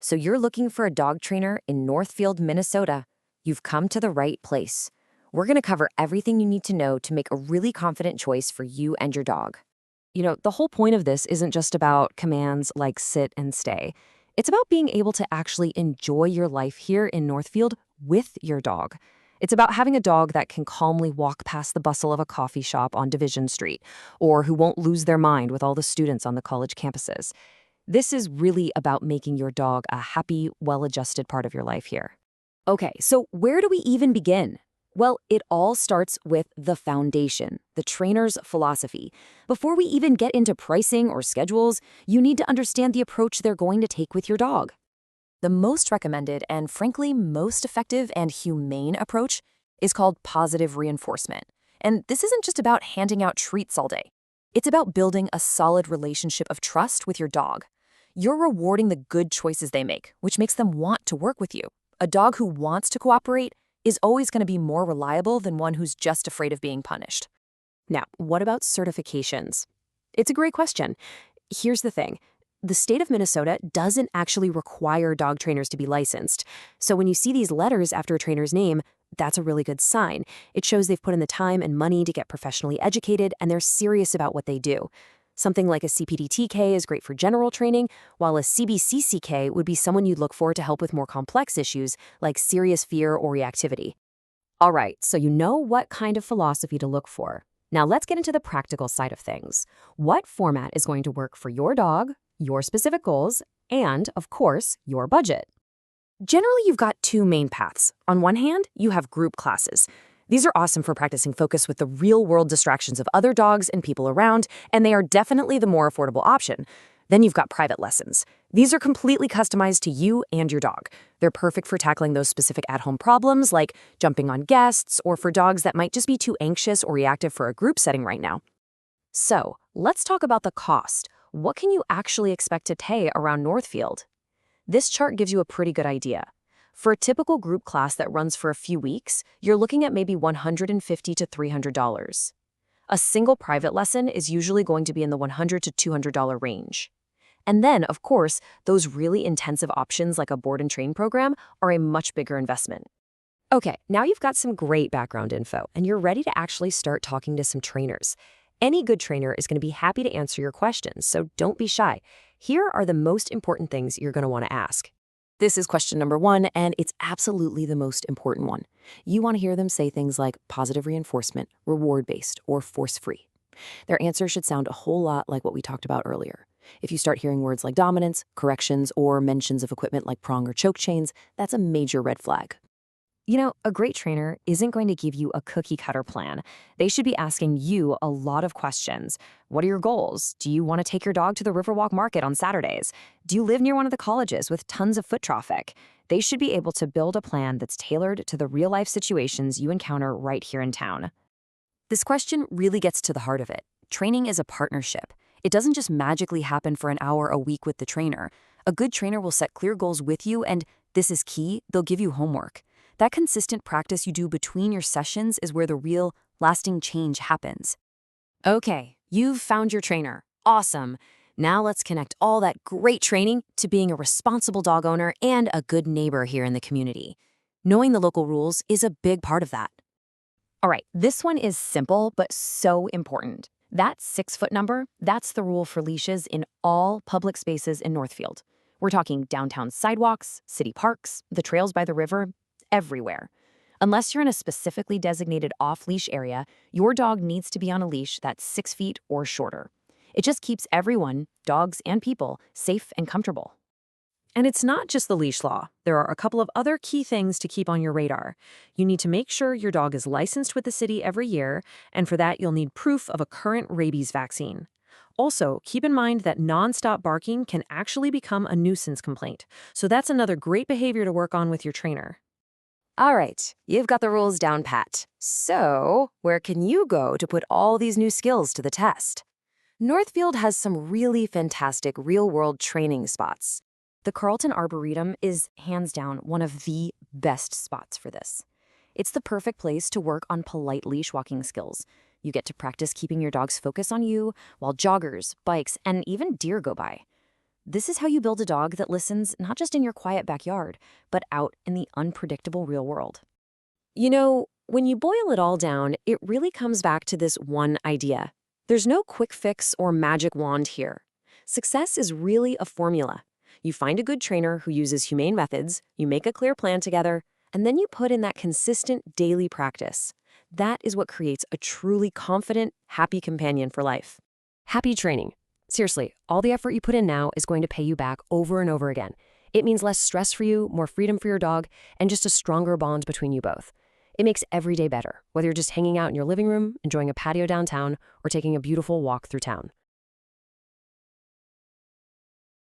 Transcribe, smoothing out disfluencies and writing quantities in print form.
So you're looking for a dog trainer in Northfield, Minnesota. You've come to the right place. We're going to cover everything you need to know to make a really confident choice for you and your dog. The whole point of this isn't just about commands like sit and stay. It's about being able to actually enjoy your life here in Northfield with your dog. It's about having a dog that can calmly walk past the bustle of a coffee shop on Division Street, or who won't lose their mind with all the students on the college campuses. This is really about making your dog a happy, well-adjusted part of your life here. Okay, so where do we even begin? Well, it all starts with the foundation, the trainer's philosophy. Before we even get into pricing or schedules, you need to understand the approach they're going to take with your dog. The most recommended and frankly most effective and humane approach is called positive reinforcement. And this isn't just about handing out treats all day. It's about building a solid relationship of trust with your dog. You're rewarding the good choices they make, which makes them want to work with you. A dog who wants to cooperate is always going to be more reliable than one who's just afraid of being punished. Now, what about certifications? It's a great question. Here's the thing. The state of Minnesota doesn't actually require dog trainers to be licensed. So when you see these letters after a trainer's name, that's a really good sign. It shows they've put in the time and money to get professionally educated, and they're serious about what they do. Something like a CPDTK is great for general training, while a CBCCK would be someone you'd look for to help with more complex issues like serious fear or reactivity. All right, so you know what kind of philosophy to look for. Now let's get into the practical side of things. What format is going to work for your dog, your specific goals, and, of course, your budget? Generally, you've got two main paths. On one hand, you have group classes. These are awesome for practicing focus with the real-world distractions of other dogs and people around, and they are definitely the more affordable option. Then you've got private lessons. These are completely customized to you and your dog. They're perfect for tackling those specific at-home problems like jumping on guests, or for dogs that might just be too anxious or reactive for a group setting right now. So, let's talk about the cost. What can you actually expect to pay around Northfield? This chart gives you a pretty good idea. For a typical group class that runs for a few weeks, you're looking at maybe $150 to $300. A single private lesson is usually going to be in the $100 to $200 range. And then, of course, those really intensive options like a board and train program are a much bigger investment. Okay, now you've got some great background info, and you're ready to actually start talking to some trainers. Any good trainer is going to be happy to answer your questions, so don't be shy. Here are the most important things you're going to want to ask. This is question number one, and it's absolutely the most important one. You want to hear them say things like positive reinforcement, reward-based, or force-free. Their answer should sound a whole lot like what we talked about earlier. If you start hearing words like dominance, corrections, or mentions of equipment like prong or choke chains, that's a major red flag. A great trainer isn't going to give you a cookie-cutter plan. They should be asking you a lot of questions. What are your goals? Do you want to take your dog to the Riverwalk Market on Saturdays? Do you live near one of the colleges with tons of foot traffic? They should be able to build a plan that's tailored to the real-life situations you encounter right here in town. This question really gets to the heart of it. Training is a partnership. It doesn't just magically happen for an hour a week with the trainer. A good trainer will set clear goals with you, and this is key, they'll give you homework. That consistent practice you do between your sessions is where the real, lasting change happens. Okay, you've found your trainer. Awesome. Now let's connect all that great training to being a responsible dog owner and a good neighbor here in the community. Knowing the local rules is a big part of that. All right, this one is simple but so important. That 6-foot number, that's the rule for leashes in all public spaces in Northfield. We're talking downtown sidewalks, city parks, the trails by the river, everywhere. Unless you're in a specifically designated off-leash area, your dog needs to be on a leash that's 6 feet or shorter. It just keeps everyone, dogs and people, safe and comfortable. And it's not just the leash law. There are a couple of other key things to keep on your radar. You need to make sure your dog is licensed with the city every year, and for that you'll need proof of a current rabies vaccine. Also, keep in mind that nonstop barking can actually become a nuisance complaint, so that's another great behavior to work on with your trainer. All right, you've got the rules down pat. So, where can you go to put all these new skills to the test? Northfield has some really fantastic real-world training spots. The Carlton Arboretum is, hands down, one of the best spots for this. It's the perfect place to work on polite leash walking skills. You get to practice keeping your dog's focus on you while joggers, bikes, and even deer go by. This is how you build a dog that listens not just in your quiet backyard, but out in the unpredictable real world. When you boil it all down, it really comes back to this one idea. There's no quick fix or magic wand here. Success is really a formula. You find a good trainer who uses humane methods, you make a clear plan together, and then you put in that consistent daily practice. That is what creates a truly confident, happy companion for life. Happy training. Seriously, all the effort you put in now is going to pay you back over and over again. It means less stress for you, more freedom for your dog, and just a stronger bond between you both. It makes every day better, whether you're just hanging out in your living room, enjoying a patio downtown, or taking a beautiful walk through town.